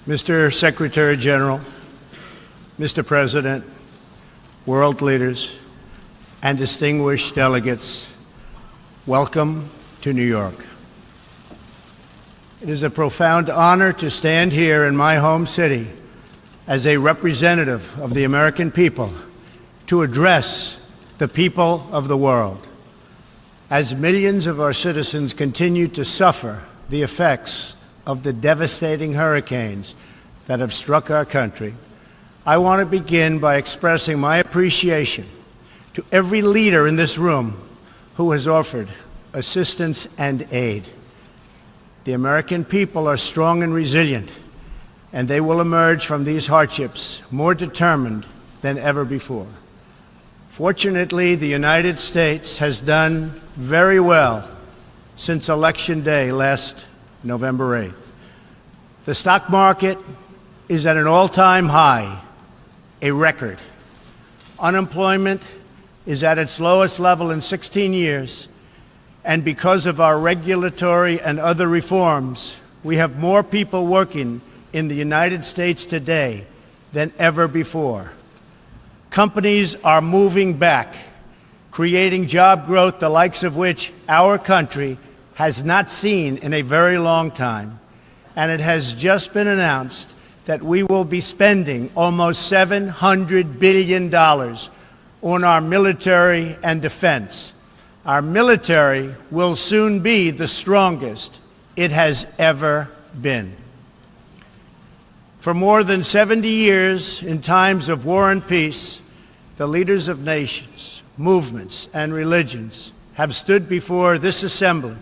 Mr. Secretary General, Mr. President, world leaders, and distinguished delegates, welcome to New York. It is a profound honor to stand here in my home city as a representative of the American people to address the people of the world. As millions of our citizens continue to suffer the effects of the devastating hurricanes that have struck our country, I want to begin by expressing my appreciation to every leader in this room who has offered assistance and aid. The American people are strong and resilient, and they will emerge from these hardships more determined than ever before. Fortunately, the United States has done very well since Election Day last November 8th. The stock market is at an all-time high, a record. Unemployment is at its lowest level in 16 years, and because of our regulatory and other reforms, we have more people working in the United States today than ever before. Companies are moving back, creating job growth the likes of which our country has not seen in a very long time. And it has just been announced that we will be spending almost $700 billion on our military and defense. Our military will soon be the strongest it has ever been. For more than 70 years, in times of war and peace, the leaders of nations, movements, and religions have stood before this assembly.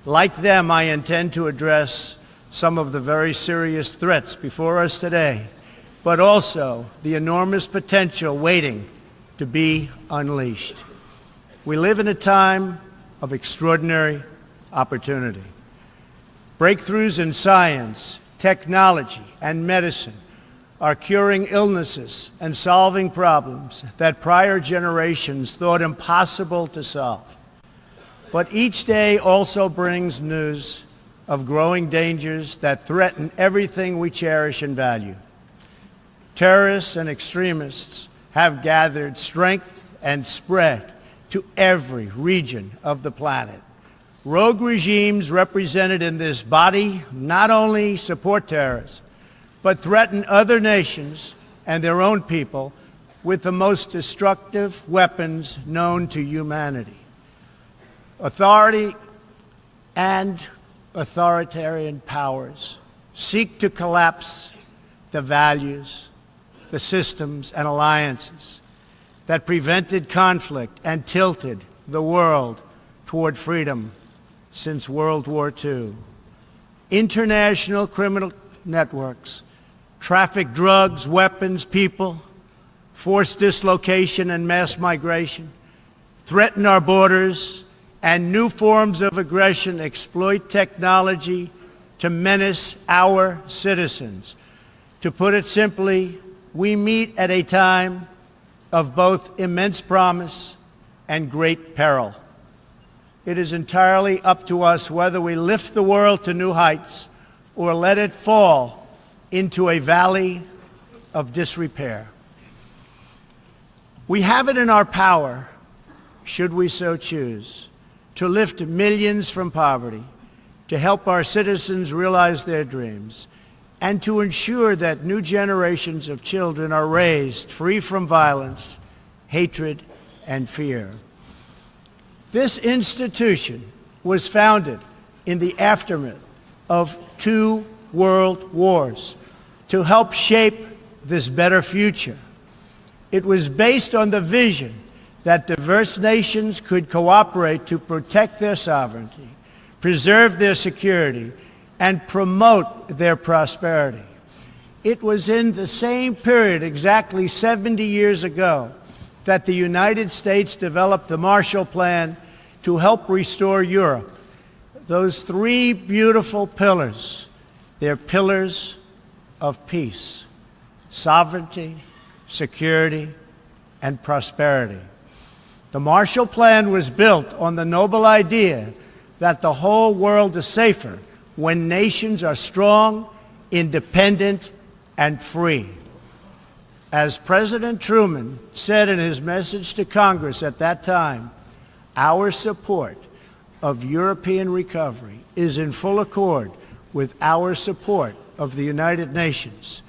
Like them, I intend to address some of the very serious threats before us today, but also the enormous potential waiting to be unleashed. We live in a time of extraordinary opportunity. Breakthroughs in science, technology, and medicine are curing illnesses and solving problems that prior generations thought impossible to solve. But each day also brings news of growing dangers that threaten everything we cherish and value. Terrorists and extremists have gathered strength and spread to every region of the planet. Rogue regimes represented in this body not only support terrorists, but threaten other nations and their own people with the most destructive weapons known to humanity. Authority and authoritarian powers seek to collapse the values, the systems, and alliances that prevented conflict and tilted the world toward freedom since World War II. International criminal networks traffic drugs, weapons, people, force dislocation and mass migration, threaten our borders, and new forms of aggression exploit technology to menace our citizens. To put it simply, we meet at a time of both immense promise and great peril. It is entirely up to us whether we lift the world to new heights or let it fall into a valley of disrepair. We have it in our power, should we so choose, to lift millions from poverty, to help our citizens realize their dreams, and to ensure that new generations of children are raised free from violence, hatred, and fear. This institution was founded in the aftermath of 2 world wars to help shape this better future. It was based on the vision that diverse nations could cooperate to protect their sovereignty, preserve their security, and promote their prosperity. It was in the same period, exactly 70 years ago, that the United States developed the Marshall Plan to help restore Europe. Those 3 beautiful pillars, they're pillars of peace, sovereignty, security, and prosperity. The Marshall Plan was built on the noble idea that the whole world is safer when nations are strong independent, and free. As President Truman said in his message to Congress at that time, our support of European recovery is in full accord with our support of the United Nations.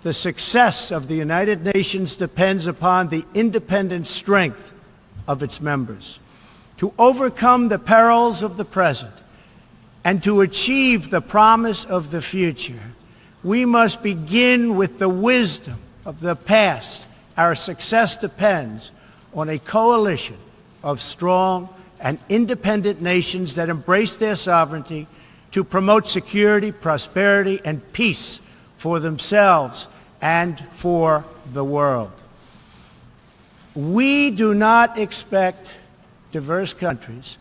The success of the United Nations depends upon the independent strength of its members. To overcome the perils of the present and to achieve the promise of the future, we must begin with the wisdom of the past. Our success depends on a coalition of strong and independent nations that embrace their sovereignty to promote security, prosperity, and peace for themselves and for the world. We do not expect diverse countries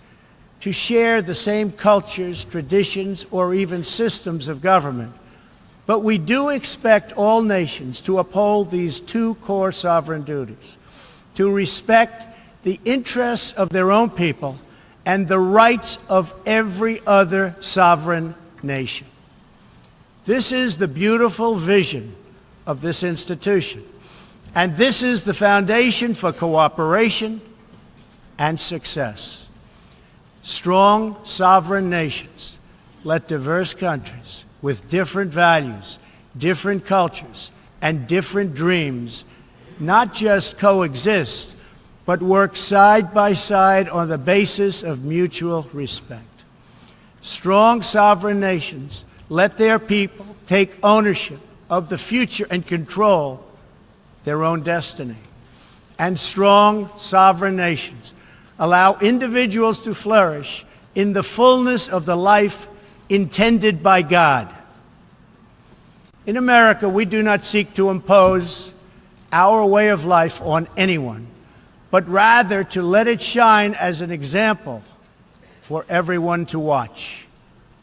to share the same cultures, traditions, or even systems of government, but we do expect all nations to uphold these two core sovereign duties: to respect the interests of their own people and the rights of every other sovereign nation. This is the beautiful vision of this institution, and this is the foundation for cooperation and success. Strong sovereign nations let diverse countries with different values, different cultures, and different dreams not just coexist, but work side by side on the basis of mutual respect. Strong sovereign nations let their people take ownership of the future and control their own destiny. And strong sovereign nations allow individuals to flourish in the fullness of the life intended by God. In America, we do not seek to impose our way of life on anyone, but rather to let it shine as an example for everyone to watch.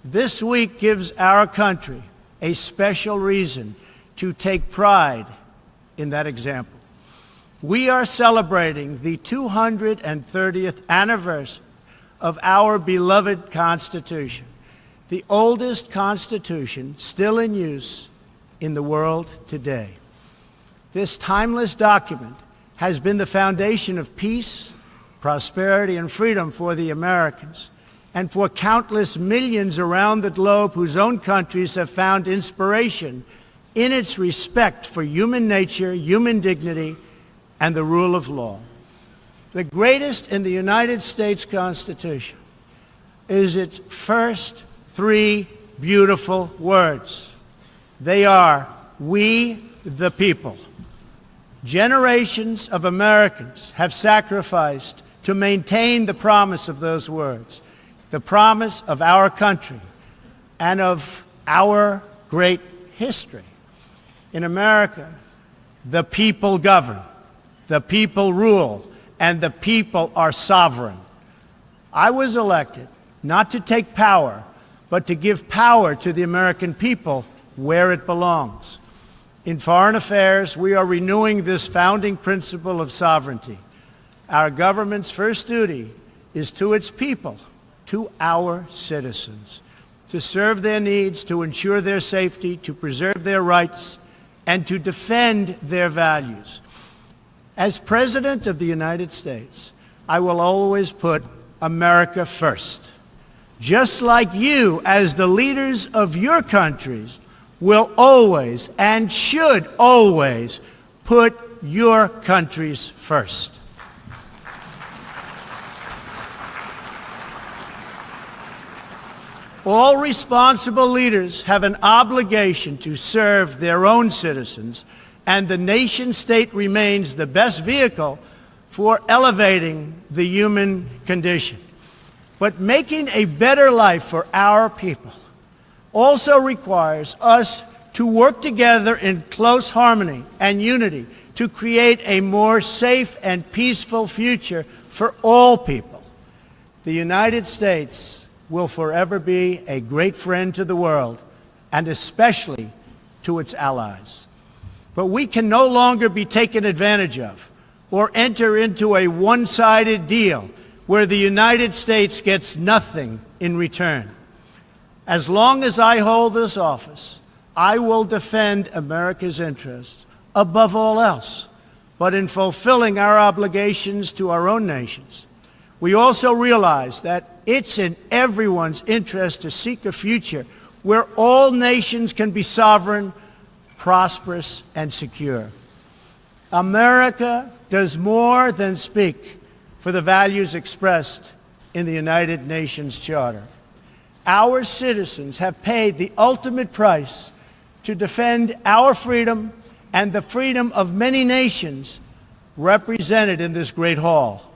This week gives our country a special reason to take pride in that example. We are celebrating the 230th anniversary of our beloved Constitution, the oldest Constitution still in use in the world today. This timeless document has been the foundation of peace, prosperity, and freedom for the Americans and for countless millions around the globe whose own countries have found inspiration in its respect for human nature, human dignity, and the rule of law. The greatest in the United States Constitution is its first three beautiful words. They are, "We the people." Generations of Americans have sacrificed to maintain the promise of those words, the promise of our country and of our great history. In America, the people govern, the people rule, and the people are sovereign. I was elected not to take power, but to give power to the American people where it belongs. In foreign affairs, we are renewing this founding principle of sovereignty. Our government's first duty is to its people, to our citizens, to serve their needs, to ensure their safety, to preserve their rights, and to defend their values. As President of the United States, I will always put America first. Just like you, as the leaders of your countries, will always and should always put your countries first. All responsible leaders have an obligation to serve their own citizens, and the nation-state remains the best vehicle for elevating the human condition. But making a better life for our people also requires us to work together in close harmony and unity to create a more safe and peaceful future for all people. The United States will forever be a great friend to the world, and especially to its allies. But we can no longer be taken advantage of or enter into a one-sided deal where the United States gets nothing in return. As long as I hold this office, I will defend America's interests above all else. But in fulfilling our obligations to our own nations, we also realize that it's in everyone's interest to seek a future where all nations can be sovereign, prosperous, and secure. America does more than speak for the values expressed in the United Nations Charter. Our citizens have paid the ultimate price to defend our freedom and the freedom of many nations represented in this great hall.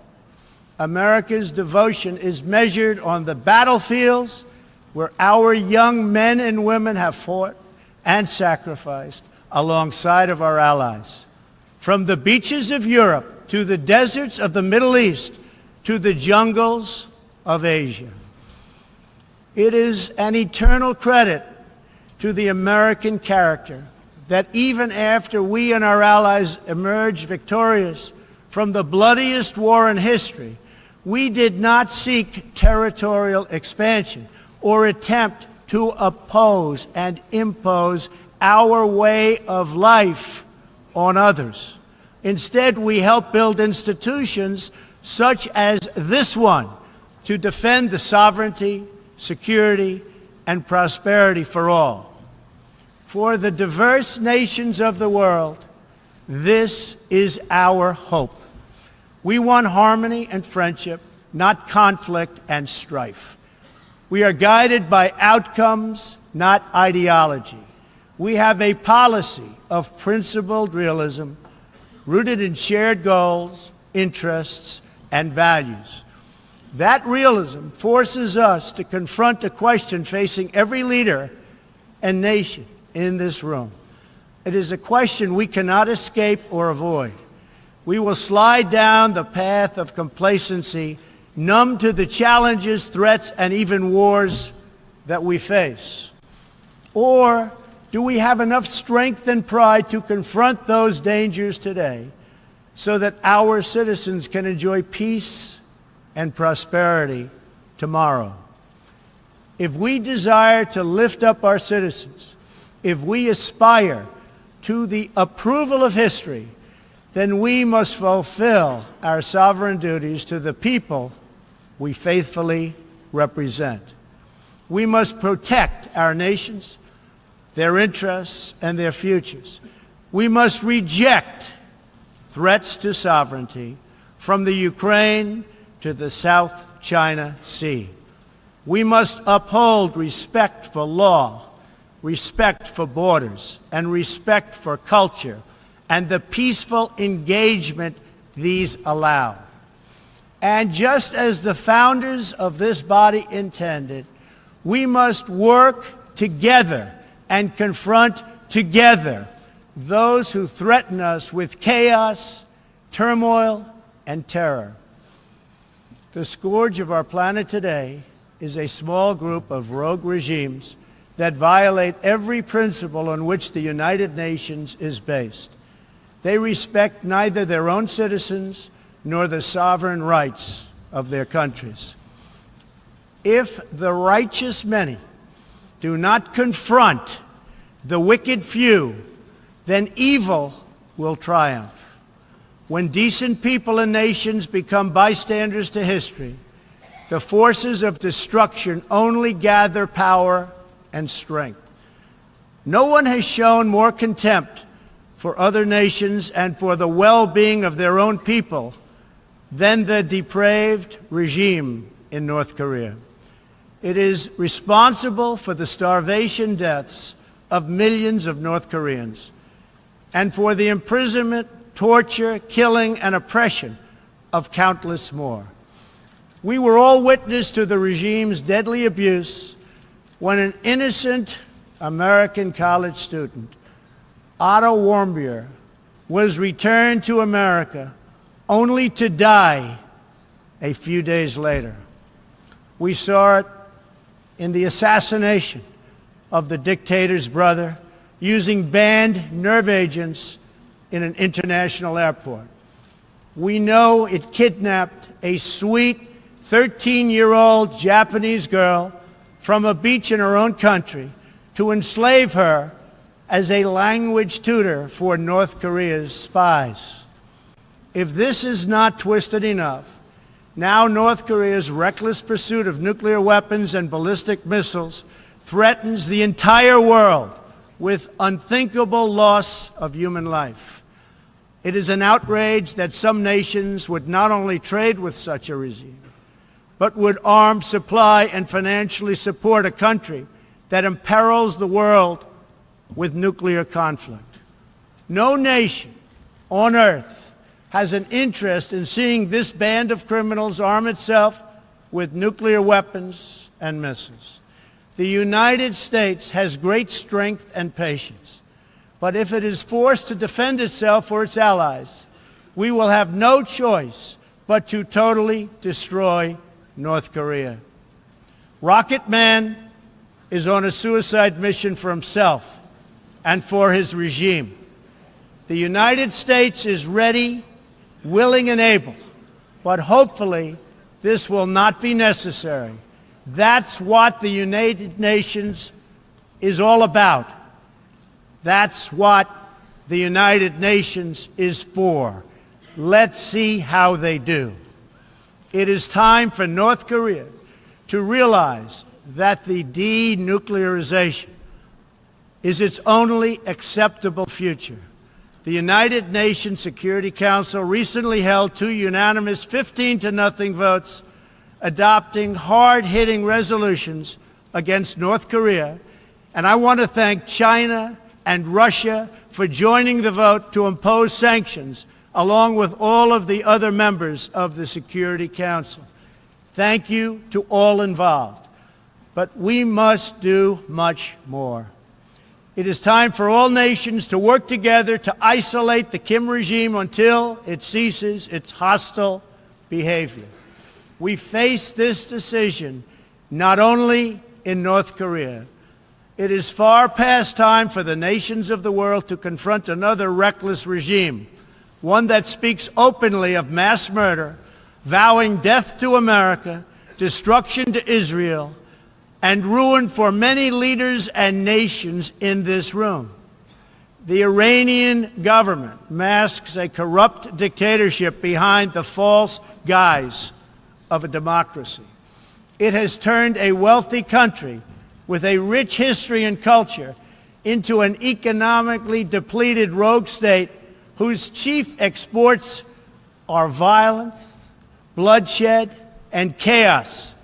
America's devotion is measured on the battlefields where our young men and women have fought and sacrificed alongside of our allies. From the beaches of Europe to the deserts of the Middle East to the jungles of Asia. It is an eternal credit to the American character that even after we and our allies emerged victorious from the bloodiest war in history, we did not seek territorial expansion or attempt to oppose and impose our way of life on others. Instead, we helped build institutions such as this one to defend the sovereignty, security, and prosperity for all. For the diverse nations of the world, this is our hope. We want harmony and friendship, not conflict and strife. We are guided by outcomes, not ideology. We have a policy of principled realism rooted in shared goals, interests, and values. That realism forces us to confront a question facing every leader and nation in this room. It is a question we cannot escape or avoid. We will slide down the path of complacency, numb to the challenges, threats, and even wars that we face. Or do we have enough strength and pride to confront those dangers today so that our citizens can enjoy peace and prosperity tomorrow? If we desire to lift up our citizens, if we aspire to the approval of history, then we must fulfill our sovereign duties to the people we faithfully represent. We must protect our nations, their interests, and their futures. We must reject threats to sovereignty from the Ukraine to the South China Sea. We must uphold respect for law, respect for borders, and respect for culture, and the peaceful engagement these allow. And just as the founders of this body intended, we must work together and confront together those who threaten us with chaos, turmoil, and terror. The scourge of our planet today is a small group of rogue regimes that violate every principle on which the United Nations is based. They respect neither their own citizens nor the sovereign rights of their countries. If the righteous many do not confront the wicked few, then evil will triumph. When decent people and nations become bystanders to history, the forces of destruction only gather power and strength. No one has shown more contempt for other nations and for the well-being of their own people than the depraved regime in North Korea. It is responsible for the starvation deaths of millions of North Koreans and for the imprisonment, torture, killing, and oppression of countless more. We were all witness to the regime's deadly abuse when an innocent American college student, Otto Warmbier, was returned to America only to die a few days later. We saw it in the assassination of the dictator's brother using banned nerve agents in an international airport. We know it kidnapped a sweet 13-year-old Japanese girl from a beach in her own country to enslave her as a language tutor for North Korea's spies. If this is not twisted enough, now North Korea's reckless pursuit of nuclear weapons and ballistic missiles threatens the entire world with unthinkable loss of human life. It is an outrage that some nations would not only trade with such a regime, but would arm, supply, and financially support a country that imperils the world with nuclear conflict. No nation on earth has an interest in seeing this band of criminals arm itself with nuclear weapons and missiles. The United States has great strength and patience, but if it is forced to defend itself or its allies, we will have no choice but to totally destroy North Korea. Rocket Man is on a suicide mission for himself and for his regime. The United States is ready, willing, and able, but hopefully this will not be necessary. That's what the United Nations is all about. That's what the United Nations is for. Let's see how they do. It is time for North Korea to realize that the denuclearization is its only acceptable future. The United Nations Security Council recently held 2 unanimous 15-0 votes adopting hard-hitting resolutions against North Korea, and I want to thank China and Russia for joining the vote to impose sanctions along with all of the other members of the Security Council. Thank you to all involved. But we must do much more. It is time for all nations to work together to isolate the Kim regime until it ceases its hostile behavior. We face this decision not only in North Korea. It is far past time for the nations of the world to confront another reckless regime, one that speaks openly of mass murder, vowing death to America, destruction to Israel, and ruin for many leaders and nations in this room. The Iranian government masks a corrupt dictatorship behind the false guise of a democracy. It has turned a wealthy country with a rich history and culture into an economically depleted rogue state whose chief exports are violence, bloodshed, and chaos.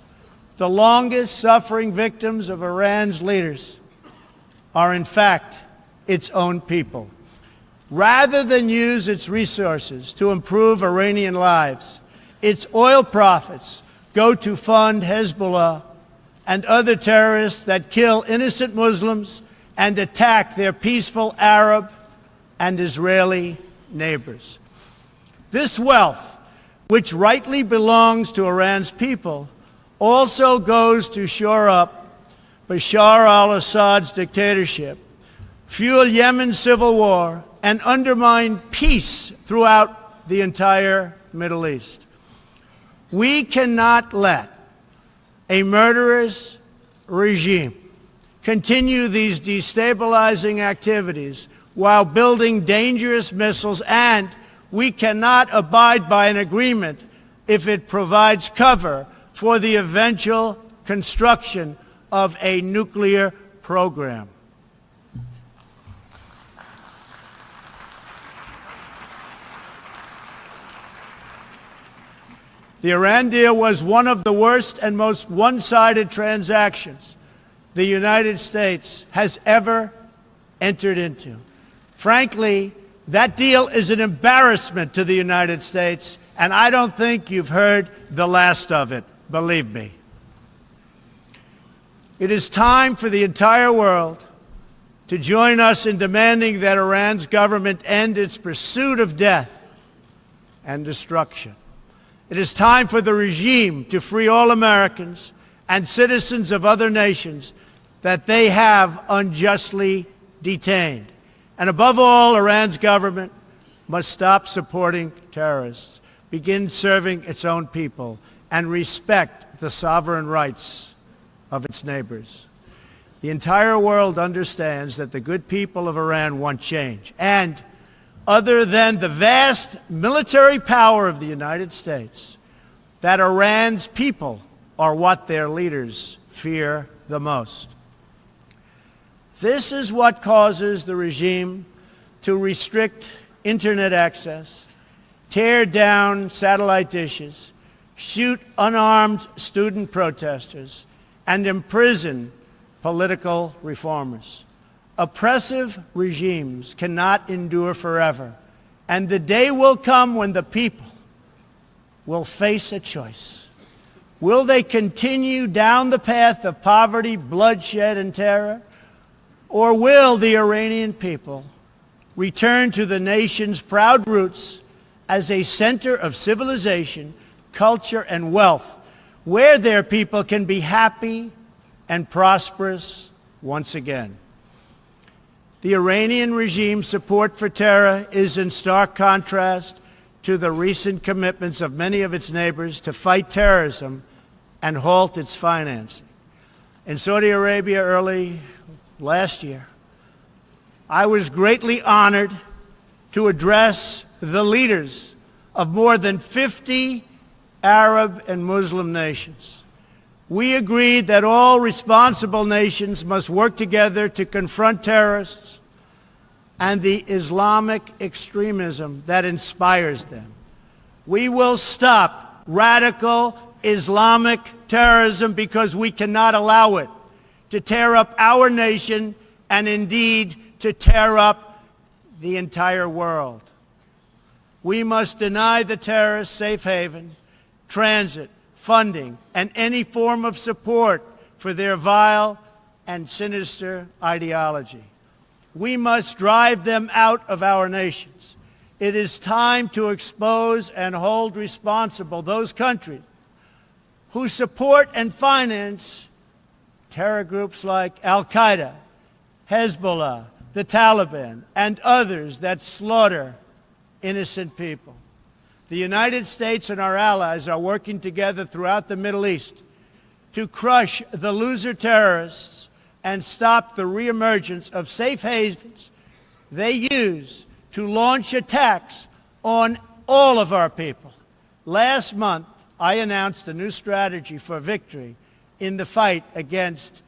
The longest suffering victims of Iran's leaders are, in fact, its own people. Rather than use its resources to improve Iranian lives, its oil profits go to fund Hezbollah and other terrorists that kill innocent Muslims and attack their peaceful Arab and Israeli neighbors. This wealth, which rightly belongs to Iran's people, also goes to shore up Bashar al-Assad's dictatorship, fuel Yemen's civil war, and undermine peace throughout the entire Middle East. We cannot let a murderous regime continue these destabilizing activities while building dangerous missiles, and we cannot abide by an agreement if it provides cover for the eventual construction of a nuclear program. The Iran deal was one of the worst and most one-sided transactions the United States has ever entered into. Frankly, that deal is an embarrassment to the United States, and I don't think you've heard the last of it, believe me. It is time for the entire world to join us in demanding that Iran's government end its pursuit of death and destruction. It is time for the regime to free all Americans and citizens of other nations that they have unjustly detained. And above all, Iran's government must stop supporting terrorists, begin serving its own people, and respect the sovereign rights of its neighbors. The entire world understands that the good people of Iran want change. And other than the vast military power of the United States, that Iran's people are what their leaders fear the most. This is what causes the regime to restrict internet access, tear down satellite dishes, shoot unarmed student protesters, and imprison political reformers. Oppressive regimes cannot endure forever, and the day will come when the people will face a choice. Will they continue down the path of poverty, bloodshed, and terror? Or will the Iranian people return to the nation's proud roots as a center of civilization, culture, and wealth, where their people can be happy and prosperous once again? The Iranian regime's support for terror is in stark contrast to the recent commitments of many of its neighbors to fight terrorism and halt its financing. In Saudi Arabia early last year, I was greatly honored to address the leaders of more than 50 Arab and Muslim nations. We agreed that all responsible nations must work together to confront terrorists and the Islamic extremism that inspires them. We will stop radical Islamic terrorism because we cannot allow it to tear up our nation and indeed to tear up the entire world. We must deny the terrorists safe haven, transit, funding, and any form of support for their vile and sinister ideology. We must drive them out of our nations. It is time to expose and hold responsible those countries who support and finance terror groups like Al-Qaeda, Hezbollah, the Taliban, and others that slaughter innocent people. The United States and our allies are working together throughout the Middle East to crush the loser terrorists and stop the reemergence of safe havens they use to launch attacks on all of our people. Last month, I announced a new strategy for victory in the fight against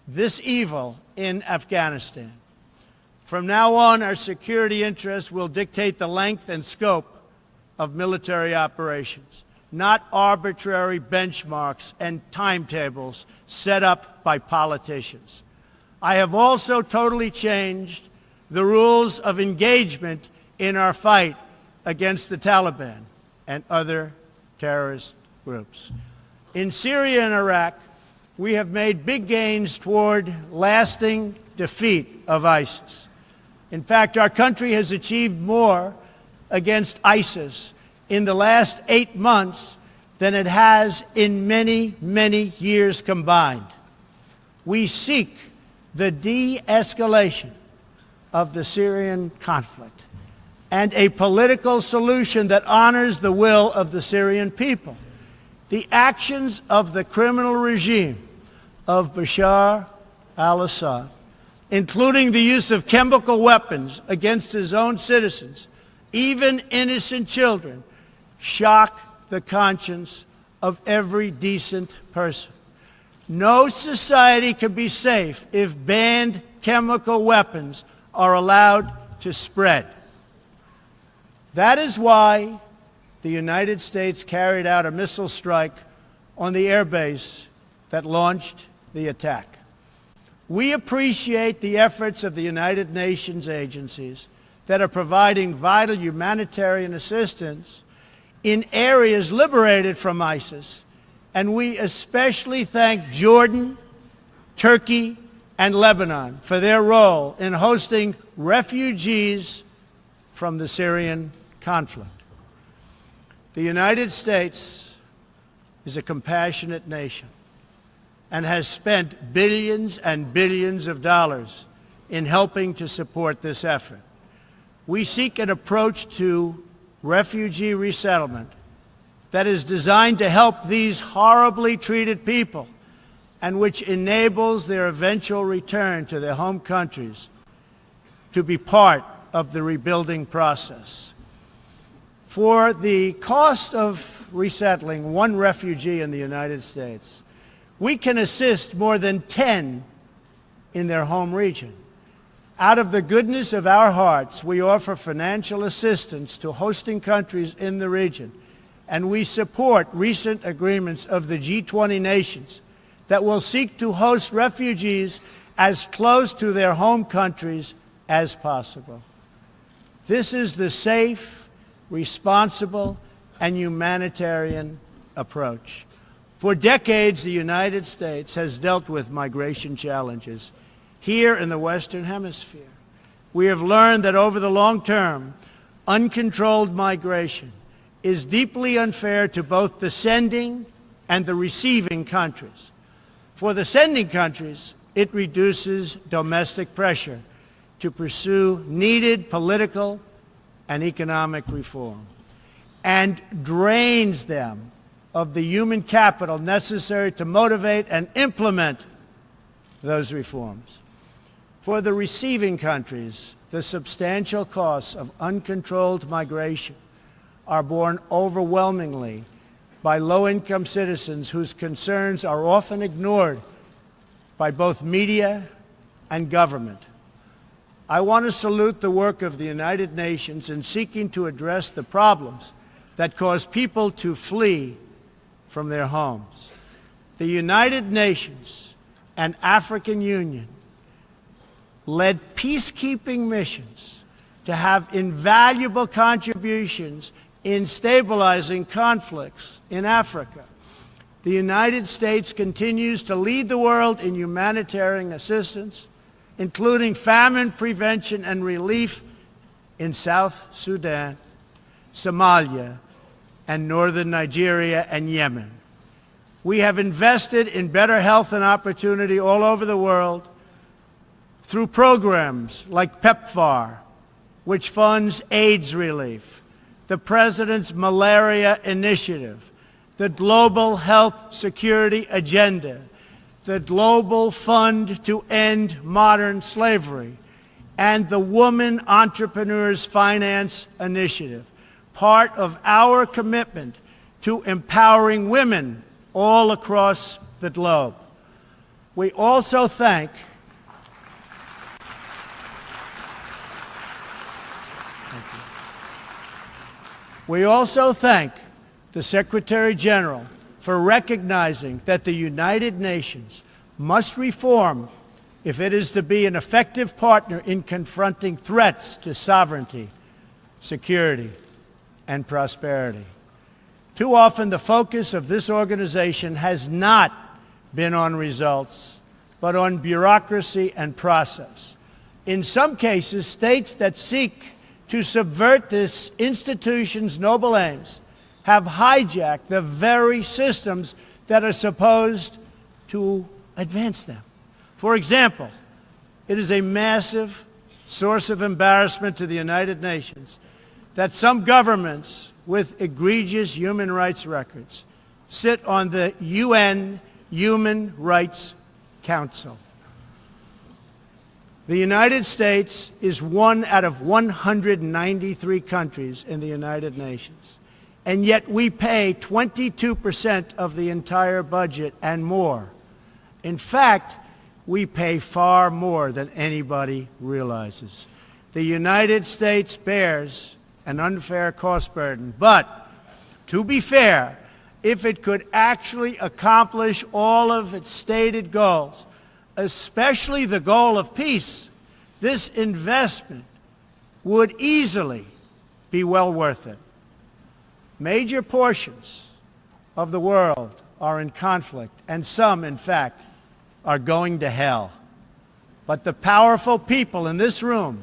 this evil in Afghanistan. From now on, our security interests will dictate the length and scope of military operations, not arbitrary benchmarks and timetables set up by politicians. I have also totally changed the rules of engagement in our fight against the Taliban and other terrorist groups. In Syria and Iraq, we have made big gains toward lasting defeat of ISIS. In fact, our country has achieved more against ISIS in the last 8 months than it has in many, many years combined. We seek the de-escalation of the Syrian conflict and a political solution that honors the will of the Syrian people. The actions of the criminal regime of Bashar al-Assad, including the use of chemical weapons against his own citizens, even innocent children, shock the conscience of every decent person. No society can be safe if banned chemical weapons are allowed to spread. That is why the United States carried out a missile strike on the airbase that launched the attack. We appreciate the efforts of the United Nations agencies that are providing vital humanitarian assistance in areas liberated from ISIS, and we especially thank Jordan, Turkey, and Lebanon for their role in hosting refugees from the Syrian conflict. The United States is a compassionate nation and has spent billions and billions of dollars in helping to support this effort. We seek an approach to refugee resettlement that is designed to help these horribly treated people and which enables their eventual return to their home countries to be part of the rebuilding process. For the cost of resettling one refugee in the United States, we can assist more than 10 in their home region. Out of the goodness of our hearts, we offer financial assistance to hosting countries in the region, and we support recent agreements of the G20 nations that will seek to host refugees as close to their home countries as possible. This is the safe, responsible, and humanitarian approach. For decades, the United States has dealt with migration challenges here in the Western Hemisphere. We have learned that over the long term, uncontrolled migration is deeply unfair to both the sending and the receiving countries. For the sending countries, it reduces domestic pressure to pursue needed political and economic reform, and drains them of the human capital necessary to motivate and implement those reforms. For the receiving countries, the substantial costs of uncontrolled migration are borne overwhelmingly by low-income citizens whose concerns are often ignored by both media and government. I want to salute the work of the United Nations in seeking to address the problems that cause people to flee from their homes. The United Nations and African Union led peacekeeping missions to have invaluable contributions in stabilizing conflicts in Africa. The United States continues to lead the world in humanitarian assistance, including famine prevention and relief in South Sudan, Somalia, and northern Nigeria and Yemen. We have invested in better health and opportunity all over the world through programs like PEPFAR, which funds AIDS relief, the President's Malaria Initiative, the Global Health Security Agenda, the Global Fund to End Modern Slavery, and the Woman Entrepreneurs Finance Initiative, part of our commitment to empowering women all across the globe. We also thank the Secretary General for recognizing that the United Nations must reform if it is to be an effective partner in confronting threats to sovereignty, security, and prosperity. Too often, the focus of this organization has not been on results, but on bureaucracy and process. In some cases, states that seek to subvert this institution's noble aims have hijacked the very systems that are supposed to advance them. For example, it is a massive source of embarrassment to the United Nations that some governments with egregious human rights records sit on the UN Human Rights Council. The United States is one out of 193 countries in the United Nations, and yet we pay 22% of the entire budget and more. In fact, we pay far more than anybody realizes. The United States bears an unfair cost burden, but to be fair, if it could actually accomplish all of its stated goals, especially the goal of peace, this investment would easily be well worth it. Major portions of the world are in conflict, and some, in fact, are going to hell. But the powerful people in this room,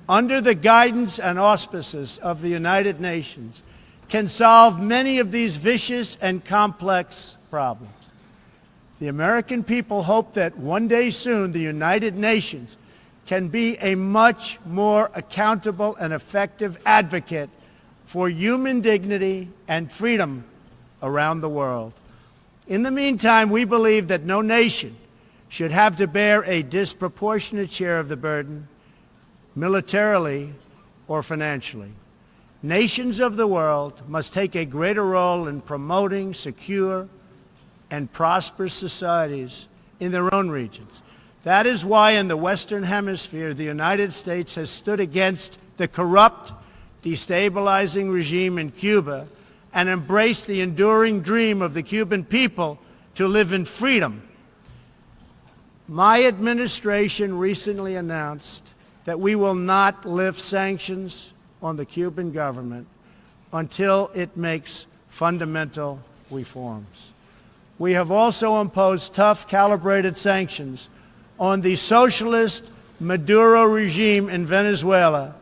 under the guidance and auspices of the United Nations, can solve many of these vicious and complex problems. The American people hope that one day soon the United Nations can be a much more accountable and effective advocate for human dignity and freedom around the world. In the meantime, we believe that no nation should have to bear a disproportionate share of the burden, militarily or financially. Nations of the world must take a greater role in promoting secure and prosperous societies in their own regions. That is why in the Western Hemisphere, the United States has stood against the corrupt, destabilizing regime in Cuba and embraced the enduring dream of the Cuban people to live in freedom. My administration recently announced that we will not lift sanctions on the Cuban government until it makes fundamental reforms. We have also imposed tough, calibrated sanctions on the socialist Maduro regime in Venezuela,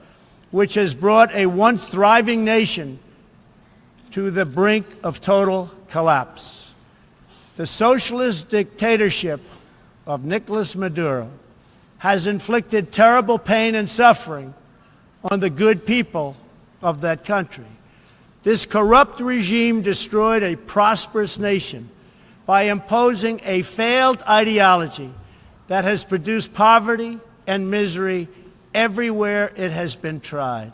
which has brought a once thriving nation to the brink of total collapse. The socialist dictatorship of Nicolas Maduro has inflicted terrible pain and suffering on the good people of that country. This corrupt regime destroyed a prosperous nation by imposing a failed ideology that has produced poverty and misery everywhere it has been tried.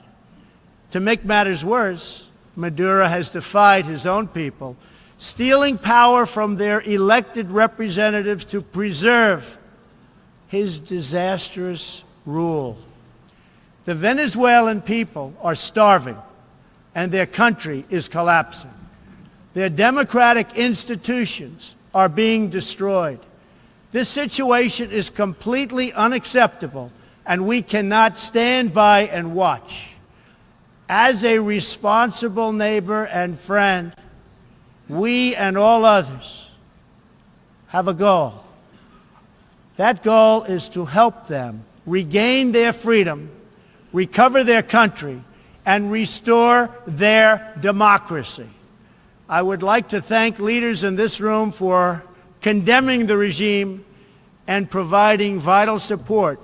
To make matters worse, Maduro has defied his own people, stealing power from their elected representatives to preserve his disastrous rule. The Venezuelan people are starving, and their country is collapsing. Their democratic institutions are being destroyed. This situation is completely unacceptable, and we cannot stand by and watch. As a responsible neighbor and friend, we and all others have a goal. That goal is to help them regain their freedom, recover their country, and restore their democracy. I would like to thank leaders in this room for condemning the regime and providing vital support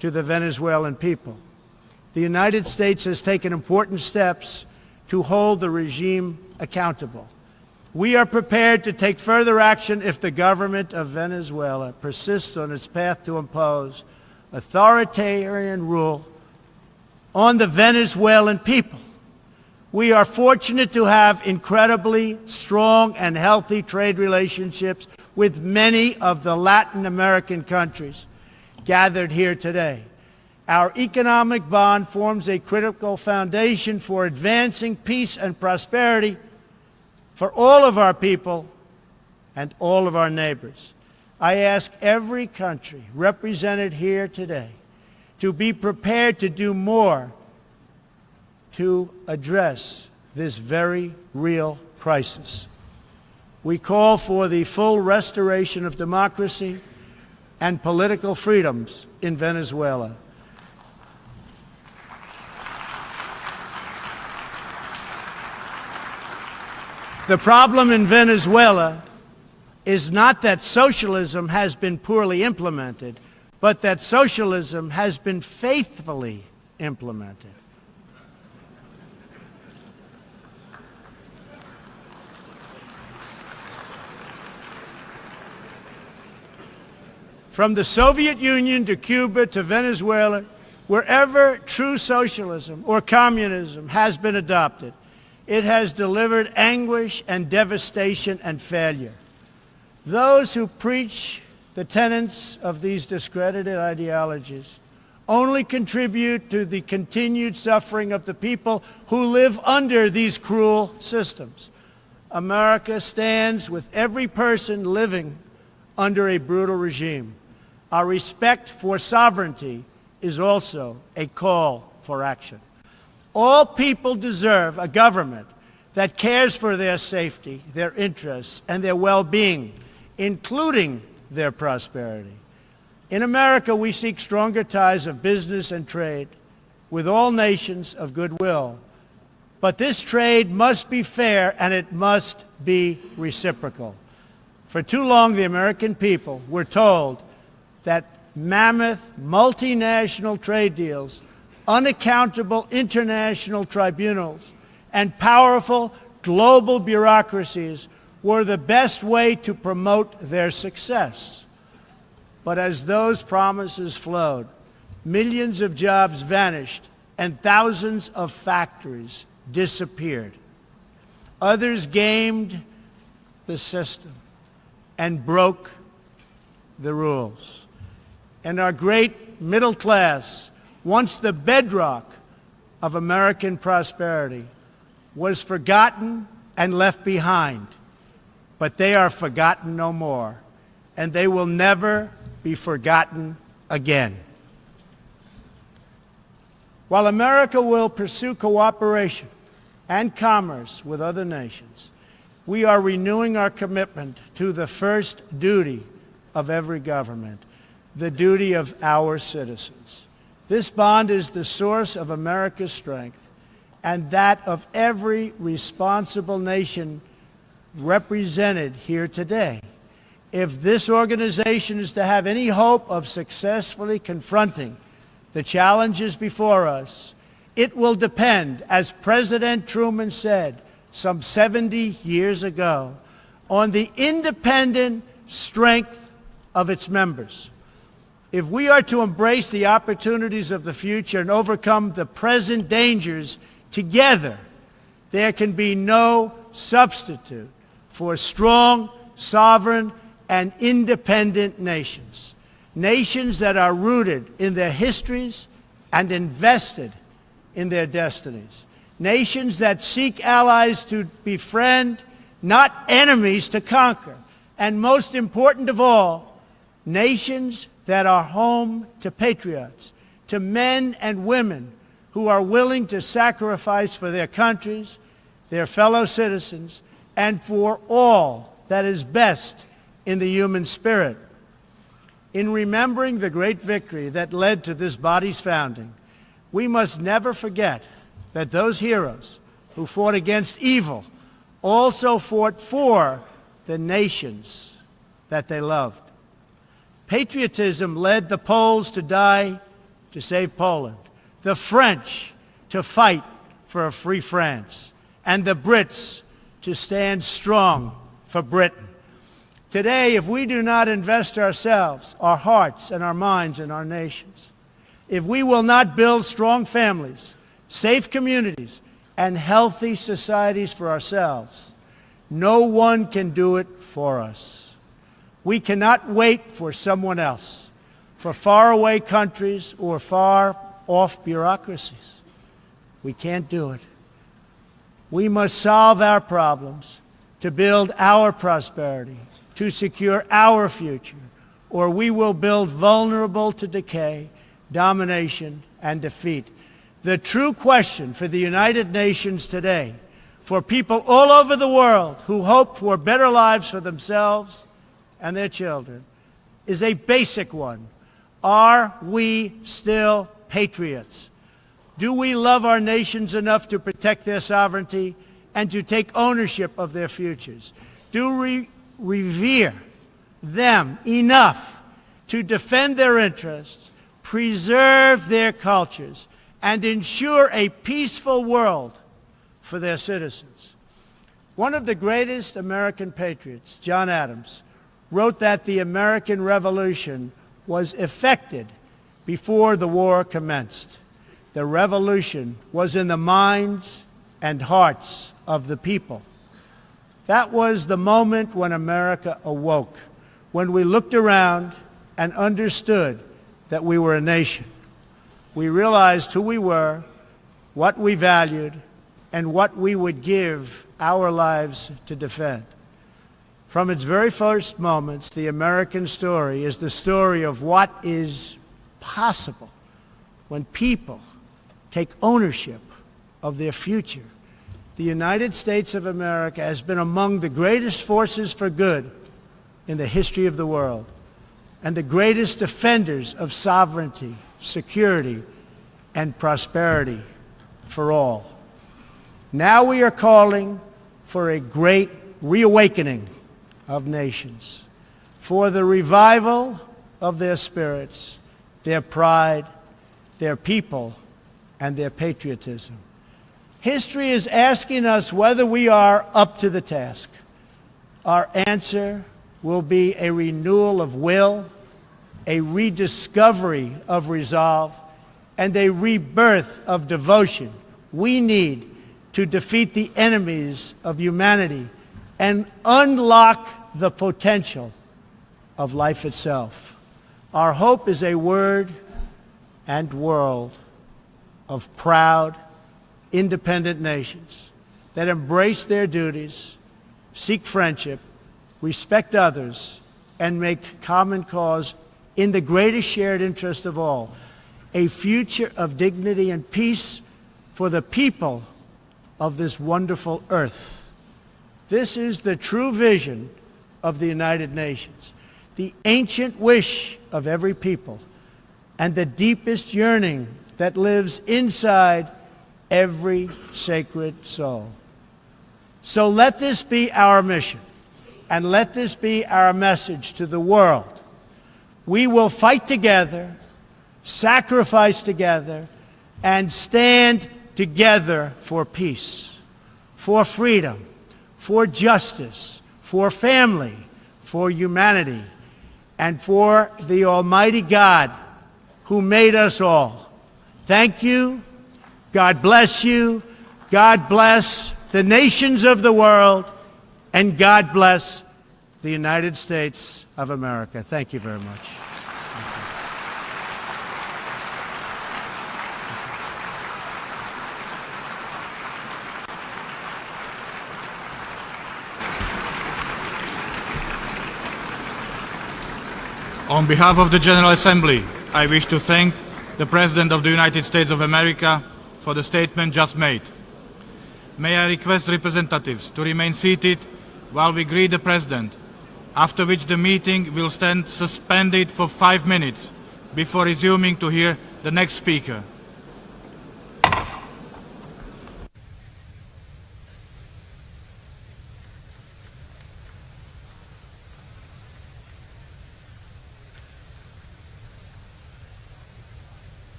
to the Venezuelan people. The United States has taken important steps to hold the regime accountable. We are prepared to take further action if the government of Venezuela persists on its path to impose authoritarian rule on the Venezuelan people. We are fortunate to have incredibly strong and healthy trade relationships with many of the Latin American countries gathered here today. Our economic bond forms a critical foundation for advancing peace and prosperity for all of our people and all of our neighbors. I ask every country represented here today to be prepared to do more to address this very real crisis. We call for the full restoration of democracy and political freedoms in Venezuela. The problem in Venezuela is not that socialism has been poorly implemented, but that socialism has been faithfully implemented. From the Soviet Union to Cuba to Venezuela, wherever true socialism or communism has been adopted, it has delivered anguish and devastation and failure. Those who preach the tenets of these discredited ideologies only contribute to the continued suffering of the people who live under these cruel systems. America stands with every person living under a brutal regime. Our respect for sovereignty is also a call for action. All people deserve a government that cares for their safety, their interests, and their well-being, including their prosperity. In America, we seek stronger ties of business and trade with all nations of goodwill. But this trade must be fair and it must be reciprocal. For too long, the American people were told that mammoth multinational trade deals, unaccountable international tribunals, and powerful global bureaucracies were the best way to promote their success. But as those promises flowed, millions of jobs vanished and thousands of factories disappeared. Others gamed the system and broke the rules. And our great middle class, once the bedrock of American prosperity, was forgotten and left behind. But they are forgotten no more, and they will never be forgotten again. While America will pursue cooperation and commerce with other nations, we are renewing our commitment to the first duty of every government, the duty of our citizens. This bond is the source of America's strength and that of every responsible nation represented here today. If this organization is to have any hope of successfully confronting the challenges before us, it will depend, as President Truman said some 70 years ago, on the independent strength of its members. If we are to embrace the opportunities of the future and overcome the present dangers together, there can be no substitute for strong, sovereign, and independent nations. Nations that are rooted in their histories and invested in their destinies. Nations that seek allies to befriend, not enemies to conquer. And most important of all, nations that are home to patriots, to men and women who are willing to sacrifice for their countries, their fellow citizens, and for all that is best in the human spirit. In remembering the great victory that led to this body's founding, we must never forget that those heroes who fought against evil also fought for the nations that they loved. Patriotism led the Poles to die to save Poland, the French to fight for a free France, and the Brits to stand strong for Britain. Today, if we do not invest ourselves, our hearts and our minds in our nations, if we will not build strong families, safe communities, and healthy societies for ourselves, no one can do it for us. We cannot wait for someone else, for faraway countries or far-off bureaucracies. We can't do it. We must solve our problems to build our prosperity, to secure our future, or we will build vulnerable to decay, domination, and defeat. The true question for the United Nations today, for people all over the world who hope for better lives for themselves and their children, is a basic one. Are we still patriots? Do we love our nations enough to protect their sovereignty and to take ownership of their futures? Do we revere them enough to defend their interests, preserve their cultures, and ensure a peaceful world for their citizens? One of the greatest American patriots, John Adams, wrote that the American Revolution was effected before the war commenced. The revolution was in the minds and hearts of the people. That was the moment when America awoke, when we looked around and understood that we were a nation. We realized who we were, what we valued, and what we would give our lives to defend. From its very first moments, the American story is the story of what is possible when people take ownership of their future. The United States of America has been among the greatest forces for good in the history of the world and the greatest defenders of sovereignty, security, and prosperity for all. Now we are calling for a great reawakening of nations, for the revival of their spirits, their pride, their people, and their patriotism. History is asking us whether we are up to the task. Our answer will be a renewal of will, a rediscovery of resolve, and a rebirth of devotion we need to defeat the enemies of humanity and unlock the potential of life itself. Our hope is a word and world of proud, independent nations that embrace their duties, seek friendship, respect others, and make common cause in the greatest shared interest of all, a future of dignity and peace for the people of this wonderful earth. This is the true vision of the United Nations, the ancient wish of every people, and the deepest yearning that lives inside every sacred soul. So let this be our mission, and let this be our message to the world. We will fight together, sacrifice together, and stand together for peace, for freedom, for justice, for family, for humanity, and for the Almighty God who made us all. Thank you. God bless you. God bless the nations of the world, and God bless the United States of America. Thank you very much. On behalf of the General Assembly, I wish to thank the President of the United States of America for the statement just made. May I request representatives to remain seated while we greet the President, after which the meeting will stand suspended for 5 minutes before resuming to hear the next speaker.